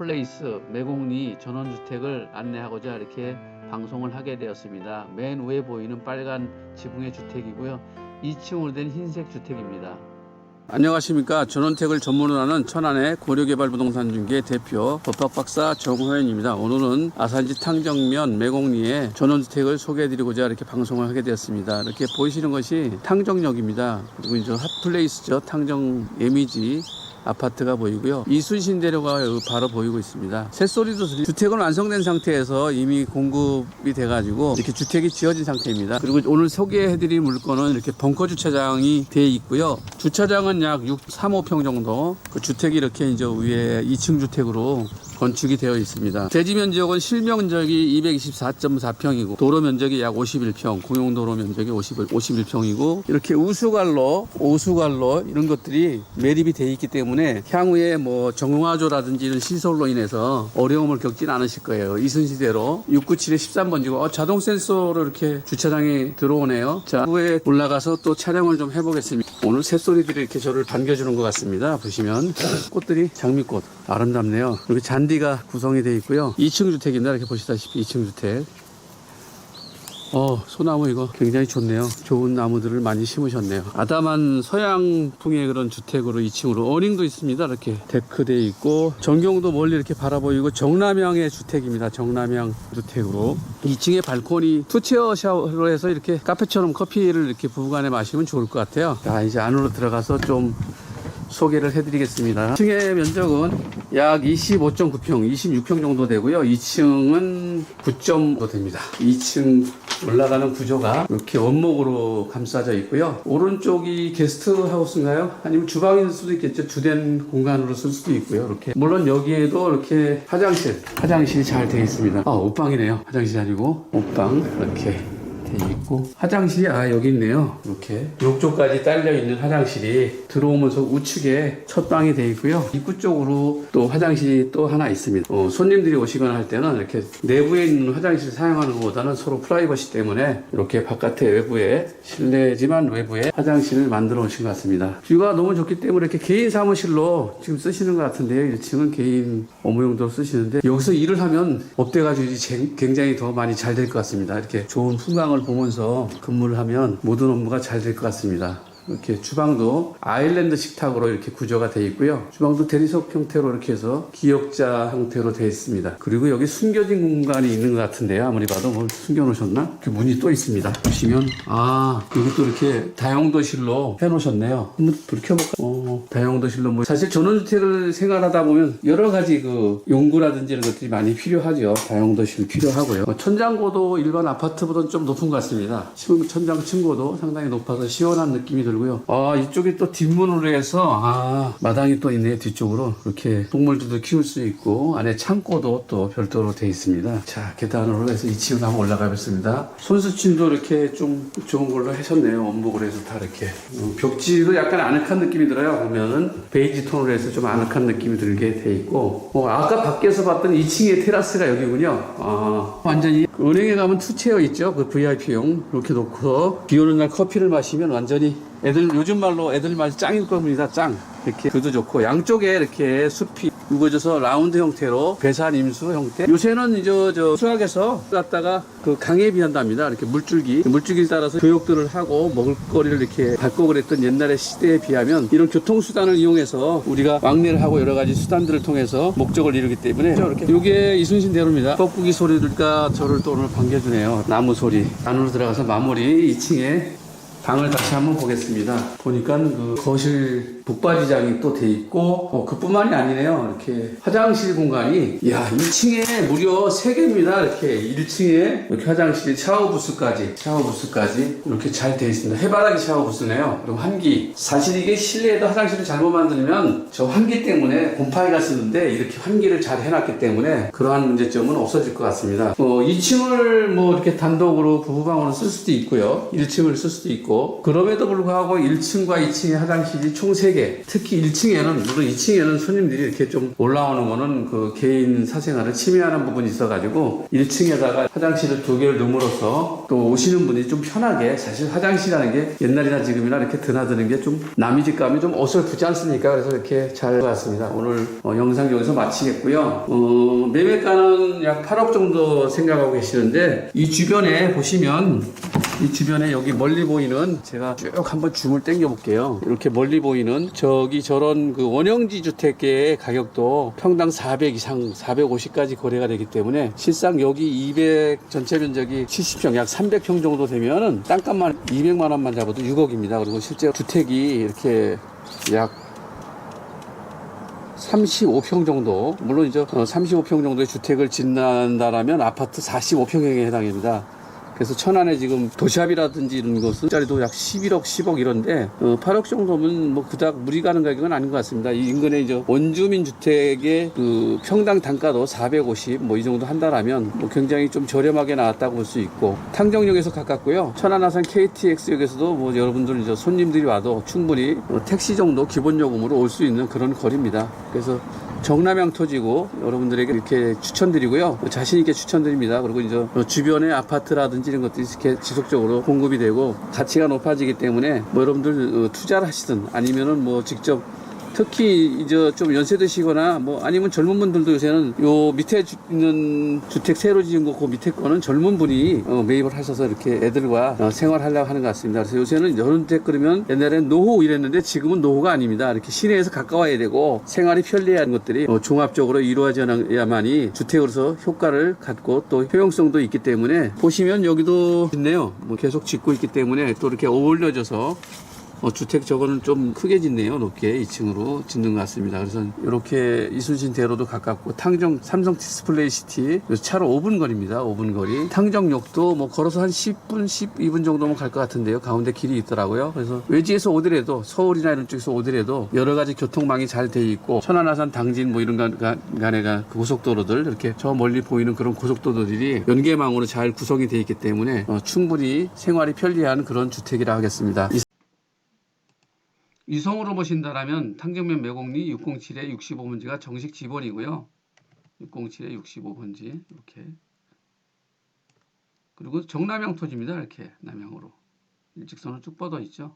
핫플레이스 매곡리 전원주택을 안내하고자 이렇게 방송을 하게 되었습니다. 맨 위에 보이는 빨간 지붕의 주택이고요. 2층으로 된 흰색 주택입니다. 안녕하십니까. 전원택을 전문으로 하는 천안의 고려개발부동산 중개 대표 법학박사 정호연입니다. 오늘은 아산시 탕정면 매곡리에 전원주택을 소개해드리고자 이렇게 방송을 하게 되었습니다. 이렇게 보이시는 것이 탕정역입니다. 그리고 이제 핫플레이스죠. 탕정 예미지 아파트가 보이고요. 이순신대로가 바로 보이고 있습니다. 새소리도 들리고 주택은 완성된 상태에서 이미 공급이 돼가지고 이렇게 주택이 지어진 상태입니다. 그리고 오늘 소개해드릴 물건은 이렇게 벙커 주차장이 되어 있고요. 주차장은 약 3~5평 정도, 그 주택이 이렇게 이제 위에 2층 주택으로 건축이 되어 있습니다. 대지 면적은 실면적이 224.4평이고 도로 면적이 약 51평, 공용도로 면적이 51평이고 이렇게 우수관로 이런 것들이 매립이 되어 있기 때문에 향후에 뭐 정화조라든지 이런 시설로 인해서 어려움을 겪지는 않으실 거예요. 이순시대로 697에 13번지고 자동 센서로 이렇게 주차장에 들어오네요. 자, 후에 올라가서 또 촬영을 좀 해보겠습니다. 오늘 새소리들이 이렇게 저를 반겨주는 것 같습니다. 보시면 꽃들이 장미꽃 아름답네요. 여기 잔디가 구성이 되어 있고요. 2층 주택입니다. 이렇게 보시다시피 2층 주택. 소나무 이거 굉장히 좋네요. 좋은 나무들을 많이 심으셨네요. 아담한 서양풍의 그런 주택으로 2층으로 어닝도 있습니다. 이렇게 데크되어 있고 전경도 멀리 이렇게 바라보이고 정남향의 주택입니다. 정남향 주택으로 2층에 발코니 투체어 샤워로 해서 이렇게 카페처럼 커피를 이렇게 부부간에 마시면 좋을 것 같아요. 자, 이제 안으로 들어가서 좀 소개를 해드리겠습니다. 1층의 면적은 약 25.9평, 26평 정도 되고요. 2층은 9.5 됩니다. 2층 올라가는 구조가 이렇게 원목으로 감싸져 있고요. 오른쪽이 게스트하우스인가요? 아니면 주방일 수도 있겠죠. 주된 공간으로 쓸 수도 있고요. 이렇게 물론 여기에도 이렇게 화장실이 잘 되어 있습니다. 옷방이네요. 화장실이 아니고 옷방 이렇게 있고 화장실이 여기 있네요. 이렇게 욕조까지 딸려 있는 화장실이 들어오면서 우측에 첫 방이 되어 있고요. 입구 쪽으로 또 화장실이 또 하나 있습니다. 손님들이 오시거나 할 때는 이렇게 내부에 있는 화장실을 사용하는 것보다는 서로 프라이버시 때문에 이렇게 바깥에 외부에 실내지만 외부에 화장실을 만들어 오신 것 같습니다. 뷰가 너무 좋기 때문에 이렇게 개인 사무실로 지금 쓰시는 것 같은데요. 1층은 개인 업무용도로 쓰시는데 여기서 일을 하면 업돼가지고 굉장히 더 많이 잘 될 것 같습니다. 이렇게 좋은 풍광을 보면서 근무를 하면 모든 업무가 잘 될 것 같습니다. 이렇게 주방도 아일랜드 식탁으로 이렇게 구조가 되어 있고요. 주방도 대리석 형태로 이렇게 해서 기역자 형태로 되어 있습니다. 그리고 여기 숨겨진 공간이 있는 것 같은데요. 아무리 봐도 뭘 숨겨놓으셨나? 이렇게 문이 또 있습니다. 보시면 여기 또 이렇게 다용도실로 해놓으셨네요. 한번 불 켜볼까? 다용도실로 사실 전원주택을 생활하다 보면 여러 가지 그 용구라든지 이런 것들이 많이 필요하죠. 다용도실 필요하고요. 천장고도 일반 아파트보다는 좀 높은 것 같습니다. 천장 층고도 상당히 높아서 시원한 느낌이 들고요. 이쪽에 또 뒷문으로 해서 마당이 또 있네요. 뒤쪽으로 이렇게 동물들도 키울 수 있고 안에 창고도 또 별도로 되어 있습니다. 자, 계단으로 해서 2층으로 한번 올라가 보겠습니다. 손수침도 이렇게 좀 좋은 걸로 하셨네요. 원목으로 해서 다 이렇게 벽지도 약간 아늑한 느낌이 들어요. 보면은 베이지 톤으로 해서 좀 아늑한 느낌이 들게 되어 있고 아까 밖에서 봤던 2층의 테라스가 여기군요. 완전히 은행에 가면 투체어 있죠. 그 VIP용 이렇게 놓고 비 오는 날 커피를 마시면 완전히 요즘 말로 애들 말 짱일 겁니다. 짱. 이렇게 뷰도 좋고 양쪽에 이렇게 숲이 우거져서 라운드 형태로 배산 임수 형태. 요새는 이제 수학에서 갖다가 그 강에 비한답니다. 이렇게 물줄기를 따라서 교육들을 하고 먹을거리를 이렇게 밟고 그랬던 옛날의 시대에 비하면 이런 교통수단을 이용해서 우리가 왕래를 하고 여러 가지 수단들을 통해서 목적을 이루기 때문에 이렇게 요게 이순신대로입니다. 뻐꾸기 소리들과 저를 또 오늘 반겨주네요. 나무 소리. 안으로 들어가서 마무리 2층에 방을 다시 한번 보겠습니다. 보니까 그 거실 북바지장이 또 돼 있고 그뿐만이 아니네요. 이렇게 화장실 공간이 2층에 무려 3개입니다. 이렇게 1층에 이렇게 화장실 샤워부스까지 이렇게 잘 돼 있습니다. 해바라기 샤워부스네요. 그리고 환기. 사실 이게 실내에도 화장실을 잘못 만들면 저 환기 때문에 곰팡이가 쓰는데 이렇게 환기를 잘 해놨기 때문에 그러한 문제점은 없어질 것 같습니다. 2층을 이렇게 단독으로 부부방으로 쓸 수도 있고요. 1층을 쓸 수도 있고 있고, 그럼에도 불구하고 1층과 2층에 화장실이 총 3개. 특히 1층에는, 물론 2층에는 손님들이 이렇게 좀 올라오는 거는 그 개인 사생활을 침해하는 부분이 있어가지고 1층에다가 화장실을 2개를 넣음으로써 또 오시는 분이 좀 편하게, 사실 화장실이라는 게 옛날이나 지금이나 이렇게 드나드는 게 좀 남의 집감이 좀 어설프지 않습니까? 그래서 이렇게 잘 봤습니다. 오늘 영상 여기서 마치겠고요. 매매가는 약 8억 정도 생각하고 계시는데, 이 주변에 보시면, 이 주변에 여기 멀리 보이는, 제가 쭉 한번 줌을 당겨 볼게요. 이렇게 멀리 보이는 저기 저런 그 원형지 주택의 가격도 평당 400 이상 450까지 거래가 되기 때문에, 실상 여기 200 전체 면적이 70평 약 300평 정도 되면은 땅값만 200만 원만 잡아도 6억입니다. 그리고 실제 주택이 이렇게 약 35평 정도, 물론 이제 35평 정도의 주택을 짓는다라면 아파트 45평형에 해당입니다. 그래서 천안에 지금 도시합이라든지 이런 것은 짜리도 약 11억, 10억 이런데 8억 정도면 뭐 그닥 무리 가는 가격은 아닌 것 같습니다. 이 인근에 이제 원주민 주택의 그 평당 단가도 450 뭐 이 정도 한다라면 뭐 굉장히 좀 저렴하게 나왔다고 볼 수 있고, 탕정역에서 가깝고요. 천안 아산 KTX역에서도 뭐 여러분들 이제 손님들이 와도 충분히 택시 정도 기본 요금으로 올 수 있는 그런 거리입니다. 그래서 정남향 토지고 여러분들에게 이렇게 추천드리고요. 자신 있게 추천드립니다. 그리고 이제 주변에 아파트라든지 이런 것들이 이렇게 지속적으로 공급이 되고 가치가 높아지기 때문에 뭐 여러분들 투자를 하시든 아니면은 뭐 직접, 특히 이제 좀 연세 드시거나 뭐 아니면 젊은 분들도 요새는 요 밑에 있는 주택 새로 지은 거 그 밑에 거는 젊은 분이 매입을 하셔서 이렇게 애들과 생활하려고 하는 것 같습니다. 그래서 요새는 이런 주택 그러면 옛날에는 노후 이랬는데 지금은 노후가 아닙니다. 이렇게 시내에서 가까워야 되고 생활이 편리해야 하는 것들이 종합적으로 이루어져야만이 주택으로서 효과를 갖고 또 효용성도 있기 때문에, 보시면 여기도 있네요. 뭐 계속 짓고 있기 때문에 또 이렇게 어울려져서 주택 저거는 좀 크게 짓네요. 높게 2층으로 짓는 것 같습니다. 그래서 이렇게 이순신 대로도 가깝고, 탕정 삼성 디스플레이 시티 차로 5분 거리입니다. 5분 거리. 탕정역도 뭐 걸어서 한 10분, 12분 정도면 갈 것 같은데요. 가운데 길이 있더라고요. 그래서 외지에서 오더라도, 서울이나 이런 쪽에서 오더라도 여러 가지 교통망이 잘 돼 있고, 천안 아산 당진 뭐 이런 간에가 그 고속도로들, 이렇게 저 멀리 보이는 그런 고속도로들이 연계망으로 잘 구성이 돼 있기 때문에 충분히 생활이 편리한 그런 주택이라 하겠습니다. 위성으로 보신다라면 탕정면 매곡리 607의 65번지가 정식 지번이고요. 607의 65번지 이렇게. 그리고 정남향 토지입니다. 이렇게 남향으로 일직선으로 쭉 뻗어 있죠.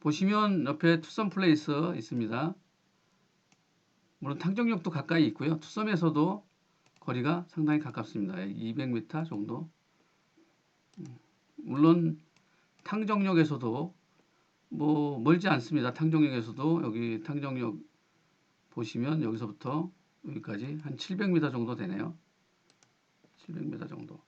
보시면 옆에 투썸 플레이스 있습니다. 물론 탕정역도 가까이 있고요. 투썸에서도 거리가 상당히 가깝습니다. 200m 정도. 물론 탕정역에서도 뭐 멀지 않습니다. 탕정역에서도 여기 탕정역 보시면 여기서부터 여기까지 한 700m 정도 되네요. 700m 정도.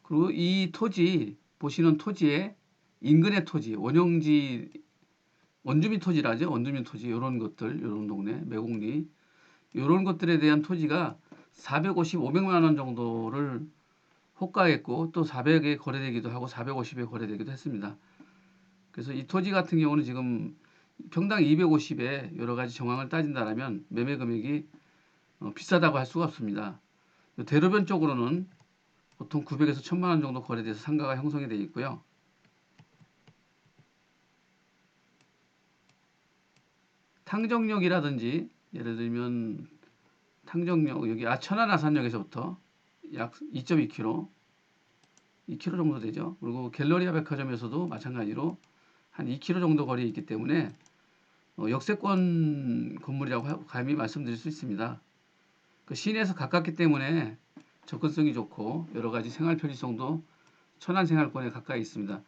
그리고 이 토지, 보시는 토지에 인근의 토지, 원형지, 원주민 토지라죠. 원주민 토지, 이런 것들, 이런 동네, 매곡리, 이런 것들에 대한 토지가 450, 500만 원 정도를 호가했고, 또 400에 거래되기도 하고 450에 거래되기도 했습니다. 그래서 이 토지 같은 경우는 지금 평당 250에 여러 가지 정황을 따진다면 매매 금액이 비싸다고 할 수가 없습니다. 대로변 쪽으로는 보통 900에서 1000만 원 정도 거래돼서 상가가 형성이 되어 있고요. 탕정역이라든지 예를 들면 탕정역 여기 천안 아산역에서부터 약 2.2km, 2km 정도 되죠. 그리고 갤러리아 백화점에서도 마찬가지로 한 2km 정도 거리에 있기 때문에 역세권 건물이라고 감히 말씀드릴 수 있습니다. 그 시내에서 가깝기 때문에 접근성이 좋고 여러 가지 생활 편의성도 천안 생활권에 가까이 있습니다.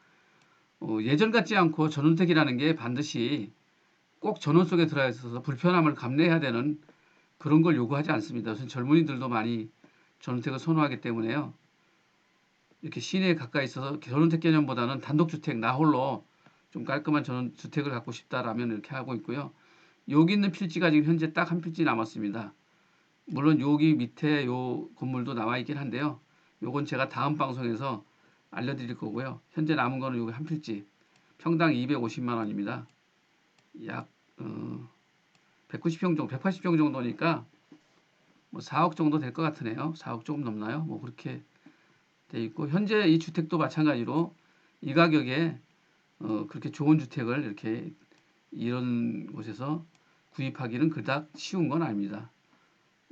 예전 같지 않고 전원택이라는 게 반드시 꼭 전원 속에 들어가 있어서 불편함을 감내해야 되는 그런 걸 요구하지 않습니다. 우선 젊은이들도 많이 전원택을 선호하기 때문에요. 이렇게 시내에 가까이 있어서 전원택 개념보다는 단독주택 나 홀로 좀 깔끔한 전원주택을 갖고 싶다라면 이렇게 하고 있고요. 여기 있는 필지가 지금 현재 딱 한 필지 남았습니다. 물론 여기 밑에 요 건물도 나와 있긴 한데요. 요건 제가 다음 방송에서 알려드릴 거고요. 현재 남은 거는 여기 한 필지 평당 250만 원입니다. 약 190평 정도, 180평 정도니까 뭐 4억 정도 될 것 같으네요. 4억 조금 넘나요? 뭐 그렇게 돼 있고 현재 이 주택도 마찬가지로 이 가격에 그렇게 좋은 주택을 이렇게 이런 곳에서 구입하기는 그닥 쉬운 건 아닙니다.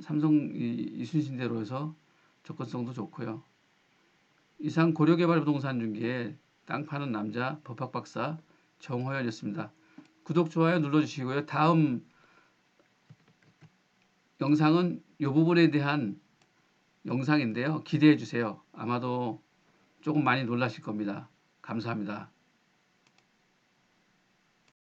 삼성 이순신대로 해서 접근성도 좋고요. 이상 고려개발부동산 중개의 땅 파는 남자 법학박사 정호연이었습니다. 구독, 좋아요 눌러주시고요. 다음 영상은 이 부분에 대한 영상인데요. 기대해 주세요. 아마도 조금 많이 놀라실 겁니다. 감사합니다.